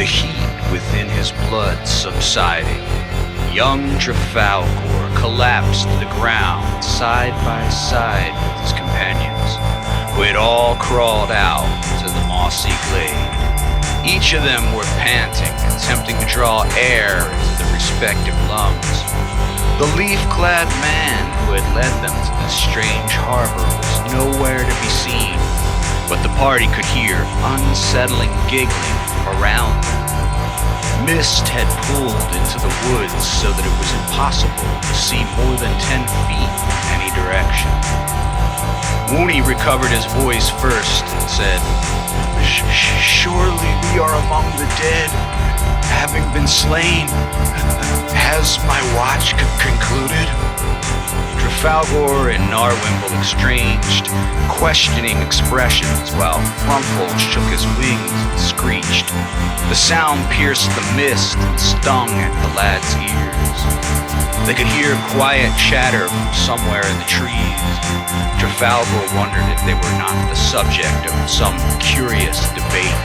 the heat within his blood subsiding, young Druhfalgor collapsed to the ground side by side with his companions, who had all crawled out to the mossy glade. Each of them were panting, attempting to draw air into their respective lungs. The leaf-clad man who had led them to this strange harbor was nowhere to be seen, but the party could hear unsettling giggling around them. Mist had pooled into the woods so that it was impossible to see more than 10 feet in any direction. Woony recovered his voice first and said, Surely we are among the dead, having been slain. Has my watch concluded? Druhfalgor and Gnarwimble exchanged questioning expressions while Frumffle shook his wings and screeched. The sound pierced the mist and stung at the lad's ears. They could hear quiet chatter from somewhere in the trees. Druhfalgor wondered if they were not the subject of some curious debate.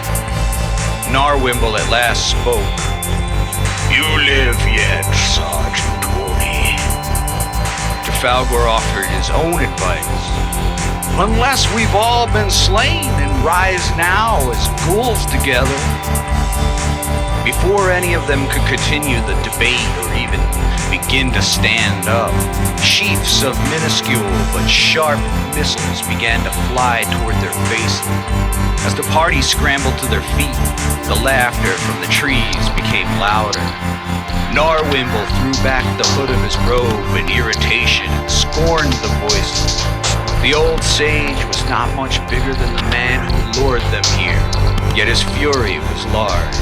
Gnarwimble at last spoke. You live yet, Sergeant Woony. Druhfalgor offered his own advice. Unless we've all been slain and rise now as ghouls together. Before any of them could continue the debate or even begin to stand up, sheafs of minuscule but sharp missiles began to fly toward their faces. As the party scrambled to their feet, the laughter from the trees became louder. Gnarwimble threw back the hood of his robe in irritation and scorned the voices. The old sage was not much bigger than the man who lured them here, yet his fury was large.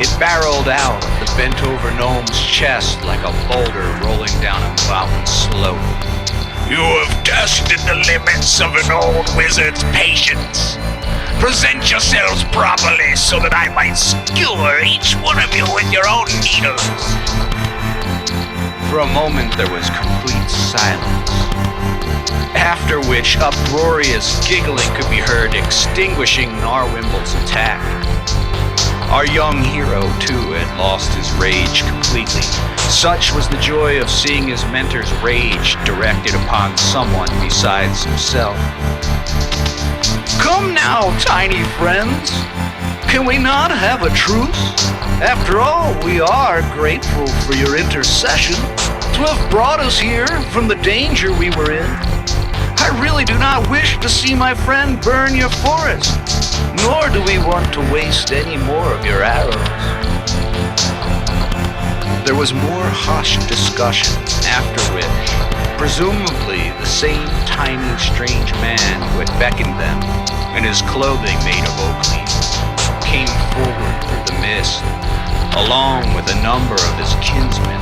It barreled out of the bent-over gnome's chest like a boulder rolling down a mountain slope. You have tested the limits of an old wizard's patience. Present yourselves properly so that I might skewer each one of you with your own needles. For a moment there was complete silence, after which uproarious giggling could be heard extinguishing Gnarwimble's attack. Our young hero, too, had lost his rage completely. Such was the joy of seeing his mentor's rage directed upon someone besides himself. Come now, tiny friends. Can we not have a truce? After all, we are grateful for your intercession to have brought us here from the danger we were in. I really do not wish to see my friend burn your forest, nor do we want to waste any more of your arrows. There was more hushed discussion, after which, presumably the same tiny, strange man who had beckoned them, in his clothing made of oak leaves, came forward through the mist, along with a number of his kinsmen,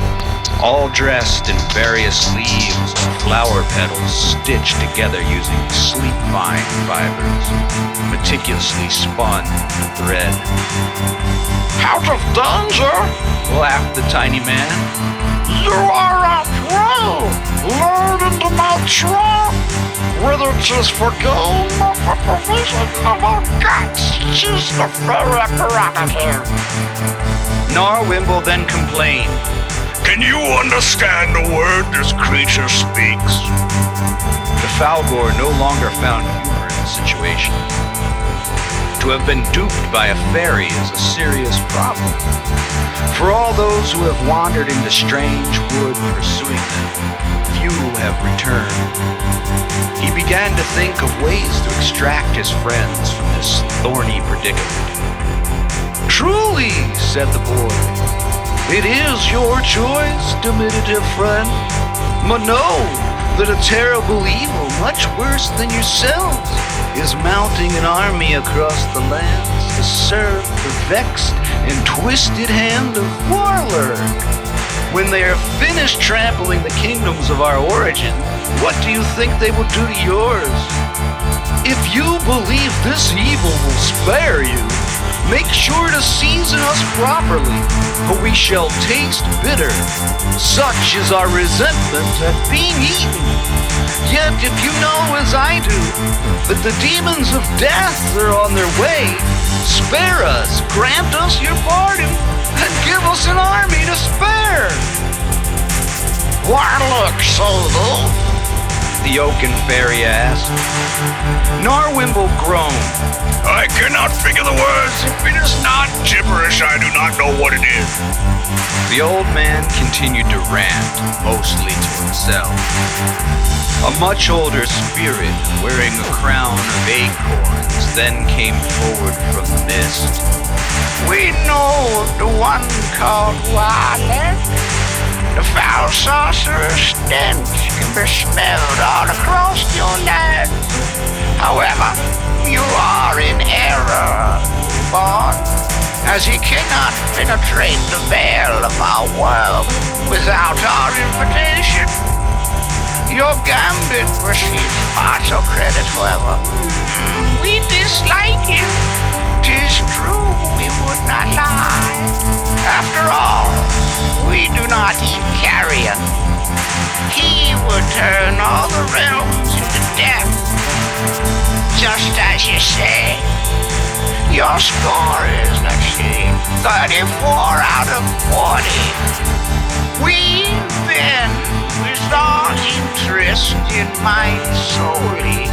all dressed in various leaves and flower petals stitched together using sleep vine fibers, meticulously spun into thread. Out of danger? Laughed the tiny man. You are after all lured into my trap. Whether 'tis for gain or for provision of our guts, choose the very prerogative. Gnarwimble then complained. Can you understand the word this creature speaks? Druhfalgor no longer found humor in the situation. To have been duped by a fairy is a serious problem. For all those who have wandered into strange wood pursuing them, few have returned. He began to think of ways to extract his friends from this thorny predicament. Truly, said the boy, it is your choice, diminutive friend. But know that a terrible evil, much worse than yourselves, is mounting an army across the lands to serve the vexed and twisted hand of Warlyrk. When they are finished trampling the kingdoms of our origin, what do you think they will do to yours? If you believe this evil will spare you, Make sure to season us properly, for we shall taste bitter. Such is our resentment at being eaten. Yet if you know as I do, that the demons of death are on their way, spare us, grant us your pardon, and give us an army to spare. Warlyrk, Solo? The oaken fairy asked. Gnarwimble groaned. I cannot figure the words. If it is not gibberish, I do not know what it is. The old man continued to rant, mostly to himself. A much older spirit, wearing a crown of acorns, then came forward from the mist. We know of the one called Warlyrk. The foul sorcerer's stench can be smelled all across your land. However, you are in error, Bond, as he cannot penetrate the veil of our world without our invitation. Your gambit receives partial credit, however. We dislike him. 'Tis true, we would not lie. After all, we do not eat carrion. He would turn all the realms into death. Just as you say, your score is, let's see, 34 out of 40. We then, with all interest in mind solely,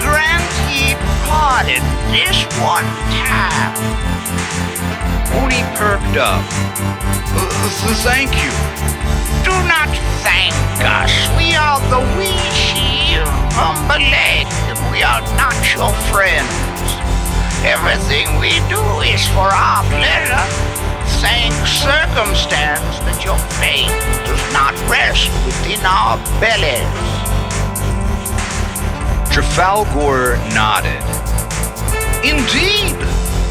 grant ye pardon this one time. Woony perked up. Thank you. Do not thank us. We are the Wishy of Frumffle. We are not your friends. Everything we do is for our pleasure. Thank circumstance that your fate does not rest within our bellies. Druhfalgor nodded. Indeed,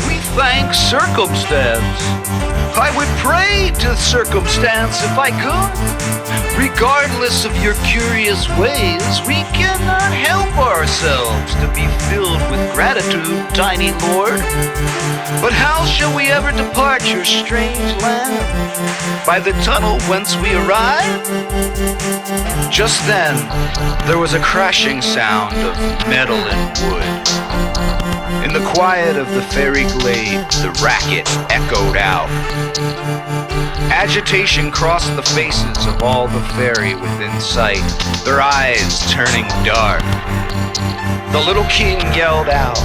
we thank circumstance. I would pray to circumstance if I could. Regardless of your curious ways, we cannot help ourselves to be filled with gratitude, tiny lord. But how shall we ever depart your strange land? By the tunnel whence we arrived? Just then, there was a crashing sound of metal and wood. In the quiet of the fairy glade, the racket echoed out. Agitation crossed the faces of all the fairy within sight, their eyes turning dark. The little king yelled out,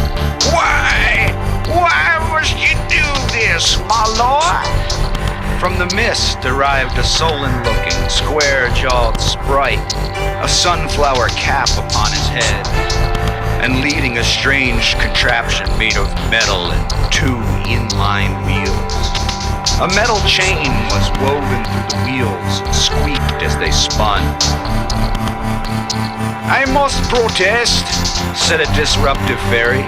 Why? Why must you do this, my lord? From the mist arrived a sullen-looking, square-jawed sprite, a sunflower cap upon his head, and leading a strange contraption made of metal and 2 inline wheels. A metal chain was woven through the wheels and squeaked as they spun. I must protest, said a disruptive fairy.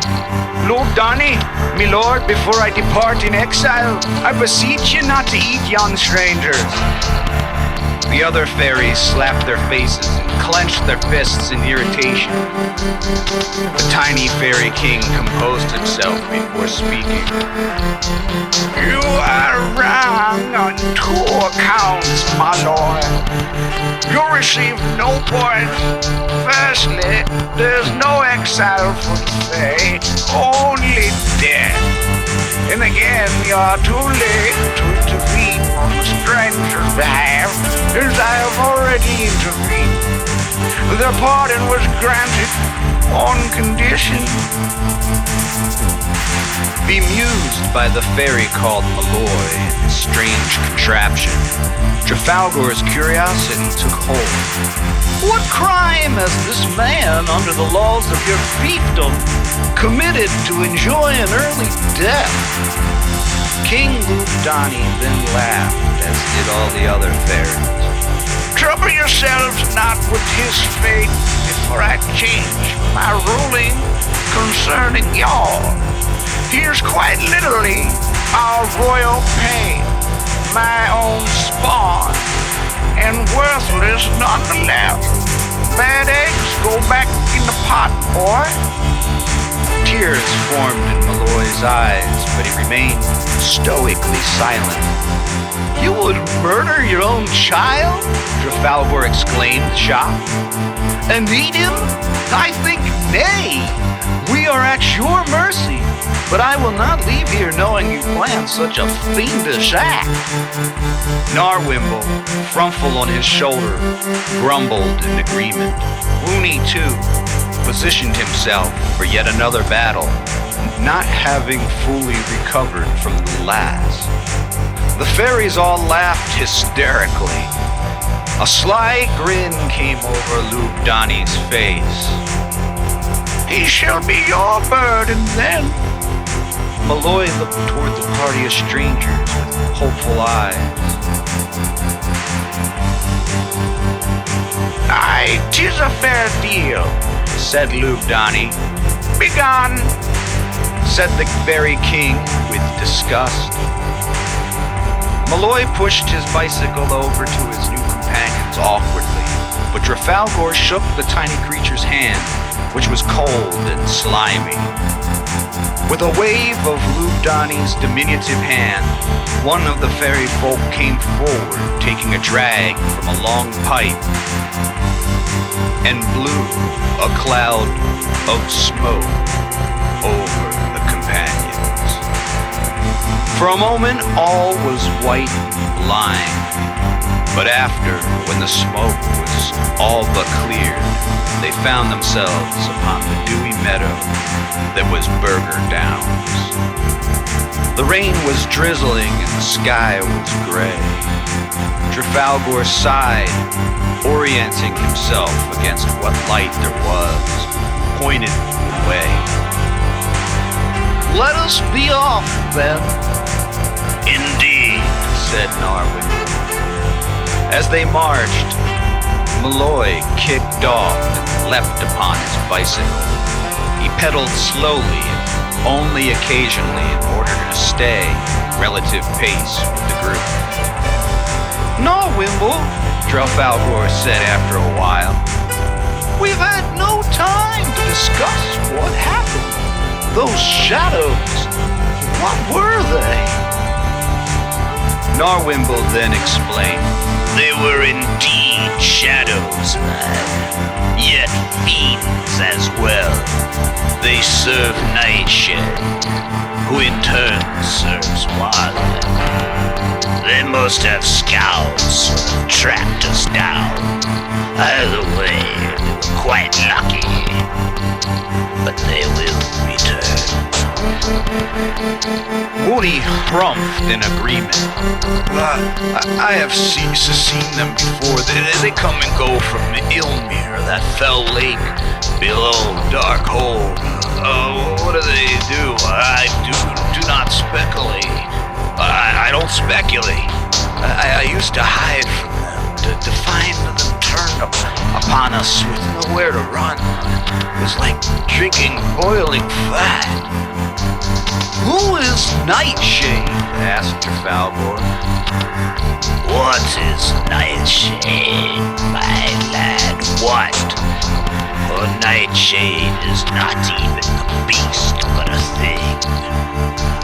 Lord Donny, my lord, before I depart in exile, I beseech you not to eat yon strangers. The other fairies slapped their faces and clenched their fists in irritation. The tiny fairy king composed himself before speaking. You are wrong on 2 accounts, my lord. You receive no points. Firstly, there's no exile for the Fae, only death. And again, you are too late to intervene on the stranger's behalf, as I have already intervened. Their pardon was granted on condition. Bemused by the fairy called Malloy and his strange contraption, Druhfalgor's curiosity took hold. What crime has this man, under the laws of your fiefdom, committed to enjoy an early death? King Ludani then laughed, as did all the other fairies. Trouble yourselves not with his fate before I change my ruling concerning y'all. Here's quite literally our royal pain, my own spawn, and worthless nonetheless. Bad eggs go back in the pot, boy. Tears formed in Malloy's Malloy's eyes, but he remained stoically silent. You would murder your own child? Druhfalgor exclaimed, shocked. And eat him? I think nay. We are at your mercy, but I will not leave here knowing you planned such a fiendish act. Gnarwimble, Frumffle on his shoulder, grumbled in agreement. Woony, too, positioned himself for yet another battle, not having fully recovered from the last. The fairies all laughed hysterically. A sly grin came over Lugdani's face. He shall be your burden then. Malloy looked toward the party of strangers with hopeful eyes. Aye, 'tis a fair deal, Said Lugdani. Begone. Said the Fairy King with disgust. Malloy pushed his bicycle over to his new companions awkwardly, but Druhfalgor shook the tiny creature's hand, which was cold and slimy. With a wave of Lugdani's diminutive hand, one of the fairy folk came forward, taking a drag from a long pipe, and blew a cloud of smoke over the companions. For a moment, all was white and blind, but after, when the smoke was all but cleared, they found themselves upon the dewy meadow that was Burger Downs. The rain was drizzling and the sky was gray. Druhfalgor sighed, orienting himself against what light there was, pointed the way. Let us be off, then. Indeed, said Gnarwimble. As they marched, Malloy kicked off and leapt upon his bicycle. He pedaled slowly and only occasionally in order to stay relative pace with the group. Gnarwimble, Druhfalgor said after a while. we've had no time to discuss what happened. Those shadows, what were they? Gnarwimble then explained. They were indeed shadows, lad, yet fiends as well. They serve Nightshade, who in turn serves Warlyrk. They must have scouts or tracked us down. Either way, they were quite lucky. But they will return. Woony hrumphed in agreement. I have seen them before. They come and go from Ilmir, that fell lake below Darkhold. What do they do? I do not speculate. I don't speculate. I used to hide from them, to find them turned upon us with nowhere to run. It was like drinking boiling fat. Who is Nightshade? Asked Druhfalgor. What is Nightshade, my lad? What? For Nightshade is not even a beast, but a thing.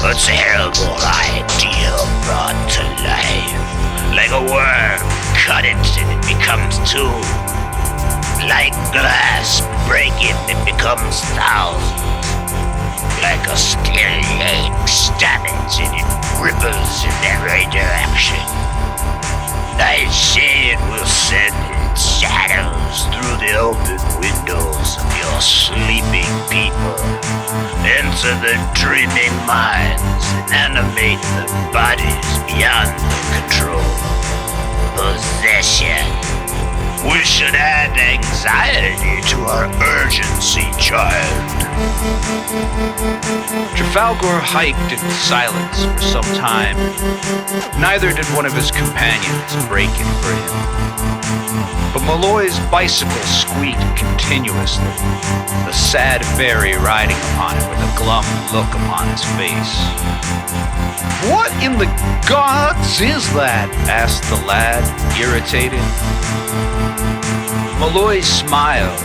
A terrible idea brought to life. Like a worm, cut it and it becomes two. Like glass, break it and it becomes thousands. Like a still lake, stab it and it ripples in every direction. Nightshade will send its shadows through the open windows of your sleeping people, enter the dreaming minds and animate the bodies beyond their control. Possession. We should add anxiety to our urgency, child. Druhfalgor hiked in silence for some time. Neither did one of his companions break it for him. But Malloy's bicycle squeaked continuously, the sad fairy riding upon it with a glum look upon his face. What in the gods is that? Asked the lad, irritated. Malloy smiled.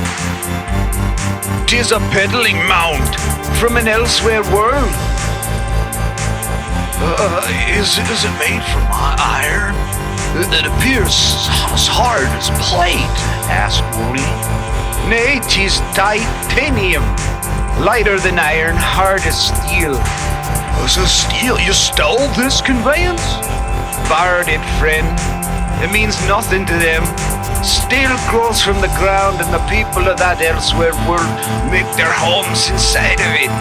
"'Tis a peddling mount from an elsewhere world. Is it made from iron? It appears as hard as plate, asked Woony. Nay, 'tis titanium. Lighter than iron, hard as steel. So steel, you stole this conveyance? Borrowed it, friend. It means nothing to them. Still grows from the ground, and the people of that elsewhere world make their homes inside of it.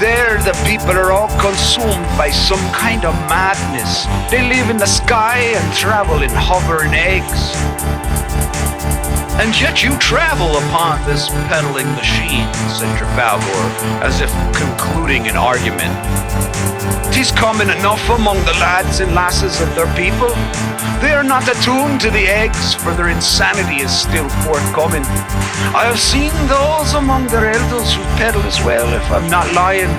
There, the people are all consumed by some kind of madness. They live in the sky and travel in hovering eggs. And yet you travel upon this peddling machine, said Druhfalgor, as if concluding an argument. 'Tis common enough among the lads and lasses of their people. They are not attuned to the eggs, for their insanity is still forthcoming. I have seen those among their elders who peddle as well, if I'm not lying.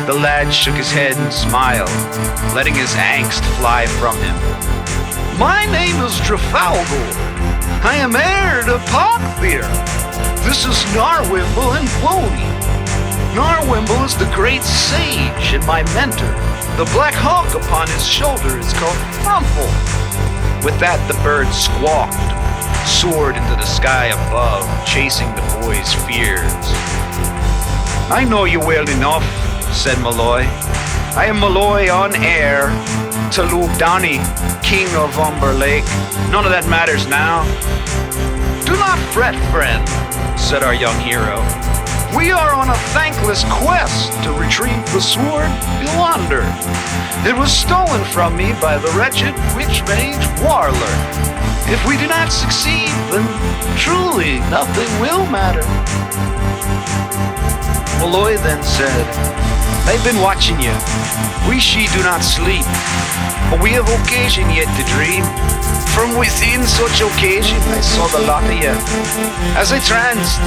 The lad shook his head and smiled, letting his angst fly from him. My name is Druhfalgor. I am heir to Pyllandar. This is Gnarwimble and Woony. Gnarwimble is the great sage and my mentor. The black hawk upon his shoulder is called Frumffle. With that, the bird squawked, soared into the sky above, chasing the boy's fears. I know you well enough, said Malloy. I am Malloy on heir to Donny, king of Warlyrk. None of that matters now. Do not fret, friend, said our young hero. We are on a thankless quest to retrieve the sword Pyllandar. It was stolen from me by the wretched witchmage Warlyrk. If we do not succeed, then truly nothing will matter. Malloy then said, I've been watching you. We she do not sleep, but we have occasion yet to dream. From within such occasion I saw the lot of you. As I tranced,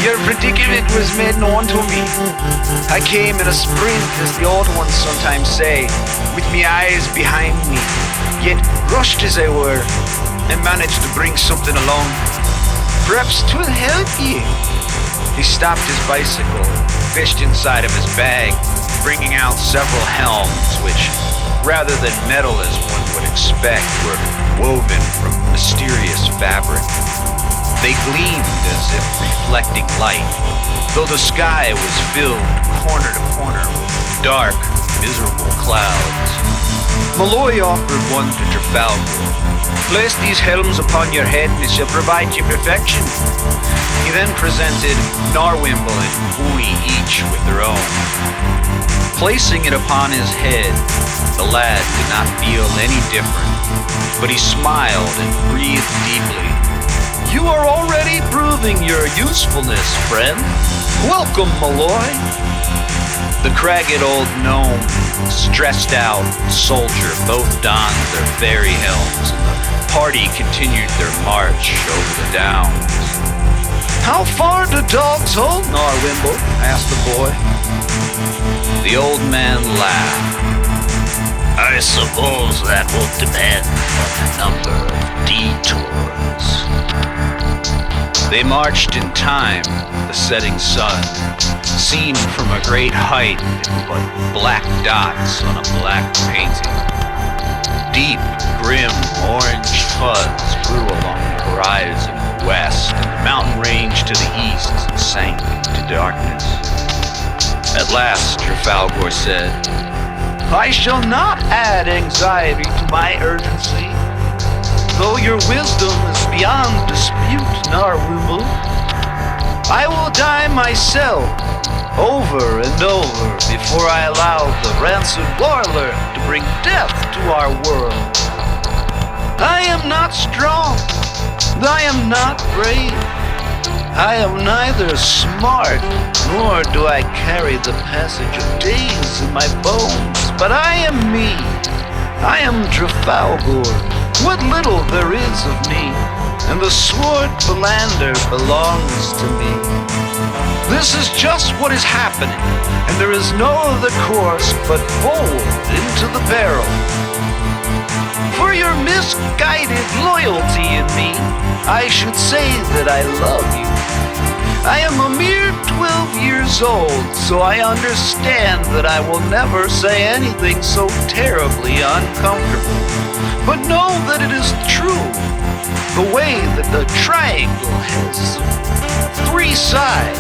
your predicament was made known to me. I came in a sprint, as the old ones sometimes say, with me eyes behind me, yet rushed as I were, and managed to bring something along. Perhaps 'twill help ye. He stopped his bicycle, fished inside of his bag, bringing out several helms, which, rather than metal as one would expect, were woven from mysterious fabric. They gleamed as if reflecting light, though the sky was filled corner to corner with dark, miserable clouds. Malloy offered one to Druhfalgor. Place these helms upon your head and it shall provide you perfection. He then presented Gnarwimble and Woony each with their own. Placing it upon his head, the lad did not feel any different, but he smiled and breathed deeply. You are already proving your usefulness, friend. Welcome, Malloy. The cragged old gnome, stressed out soldier, both donned their fairy helms, and the party continued their march over the downs. How far do dogs hold, Gnarwimble? asked the boy. The old man laughed. I suppose that will depend on the number of detours. They marched in time, the setting sun, seen from a great height, but black dots on a black painting. Deep, grim orange floods grew along the horizon in the west, and the mountain range to the east sank into darkness. At last, Druhfalgor said, I shall not add anxiety to my urgency. Though your wisdom is beyond dispute, Gnarwimble, I will die myself over and over before I allow the ransomed Warlyrk to bring death to our world. I am not strong, I am not brave. I am neither smart, nor do I carry the passage of days in my bones, but I am me. I am Druhfalgor, what little there is of me, and the sword Pyllandar belongs to me. This is just what is happening, and there is no other course but forward into the barrel. For your misguided loyalty in me, I should say that I love you. I am a mere 12 years old, so I understand that I will never say anything so terribly uncomfortable. But know that it is true. The way that the triangle has 3 sides.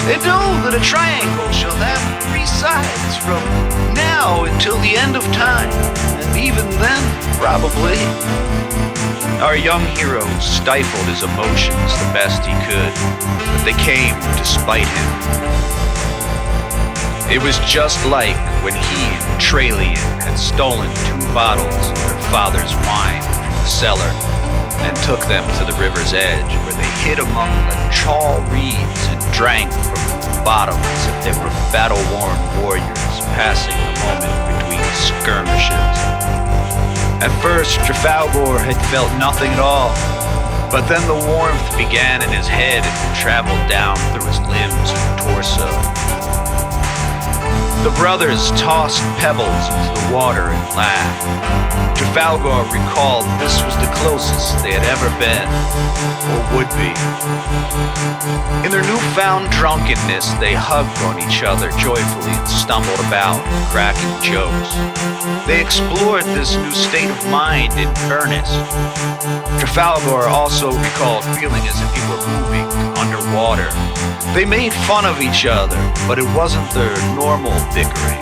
And know that a triangle shall have 3 sides from now until the end of time. And even then, probably. Our young hero stifled his emotions the best he could, but they came despite him. It was just like when he and Tralian had stolen 2 bottles of their father's wine from the cellar and took them to the river's edge, where they hid among the tall reeds and drank from the bottom as if they were battle-worn warriors passing the moment between skirmishes. At first, Druhfalgor had felt nothing at all, but then the warmth began in his head and traveled down through his limbs and torso. The brothers tossed pebbles into the water and laughed. Druhfalgor recalled this was the closest they had ever been, or would be. In their newfound drunkenness, they hugged on each other joyfully and stumbled about, cracking jokes. They explored this new state of mind in earnest. Druhfalgor also recalled feeling as if he were moving underwater. They made fun of each other, but it wasn't their normal bickering.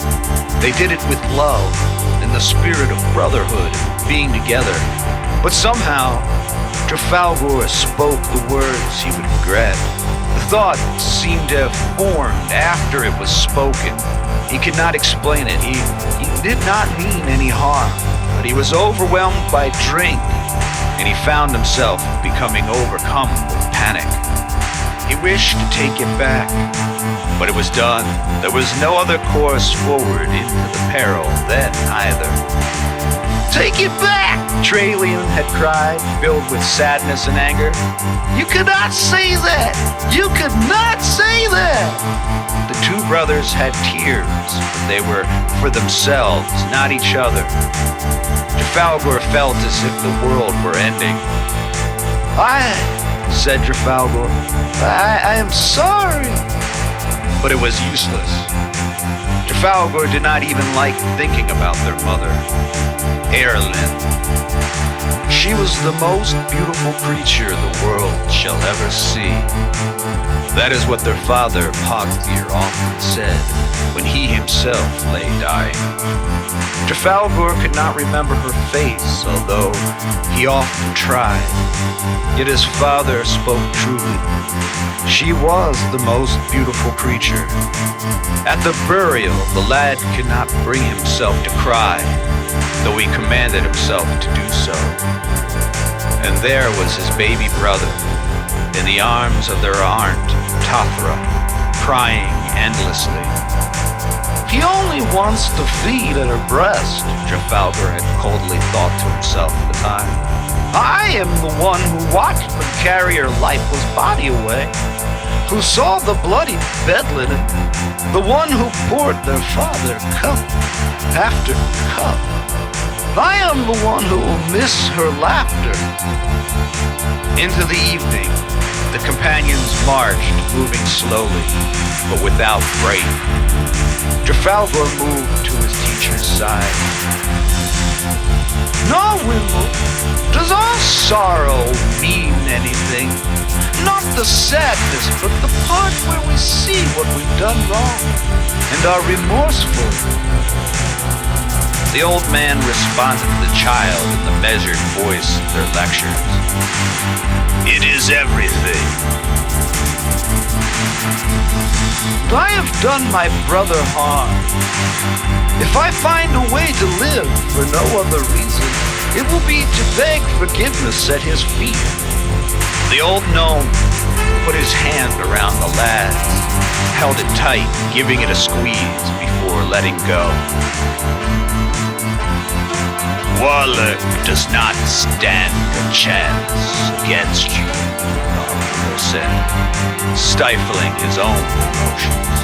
They did it with love and the spirit of brotherhood and being together. But somehow, Druhfalgor spoke the words he would regret. The thought seemed to have formed after it was spoken. He could not explain it. He did not mean any harm, but he was overwhelmed by drink, and he found himself becoming overcome with panic. He wished to take it back, but it was done. There was no other course forward into the peril then either. "Take it back!" Tralian had cried, filled with sadness and anger. "You could not say that! You could not say that!" The 2 brothers had tears, but they were for themselves, not each other. Druhfalgor felt as if the world were ending. Said Druhfalgor, I am sorry. But it was useless. Druhfalgor did not even like thinking about their mother, Erlyn. She was the most beautiful creature the world shall ever see. That is what their father, Pyllandar, often said when he himself lay dying. Druhfalgor could not remember her face, although he often tried. Yet his father spoke truly. She was the most beautiful creature. At the burial, the lad could not bring himself to cry, though he commanded himself to do so. And there was his baby brother, in the arms of their aunt, Tothra, crying endlessly. "He only wants to feed at her breast," Druhfalgor had coldly thought to himself at the time. "I am the one who watched them carry her lifeless body away, who saw the bloody bed linen, the one who poured their father cup after cup. I am the one who will miss her laughter." Into the evening, the companions marched, moving slowly, but without break. Druhfalgor moved to his teacher's side. "Gnarwimble, does our sorrow mean anything? Not the sadness, but the part where we see what we've done wrong and are remorseful." The old man responded to the child in the measured voice of their lectures. "It is everything. I have done my brother harm. If I find a way to live for no other reason, it will be to beg forgiveness at his feet." The old gnome put his hand around the lad, held it tight, giving it a squeeze before letting go. "Warlyrk does not stand a chance against you," Gnarwimble said, stifling his own emotions.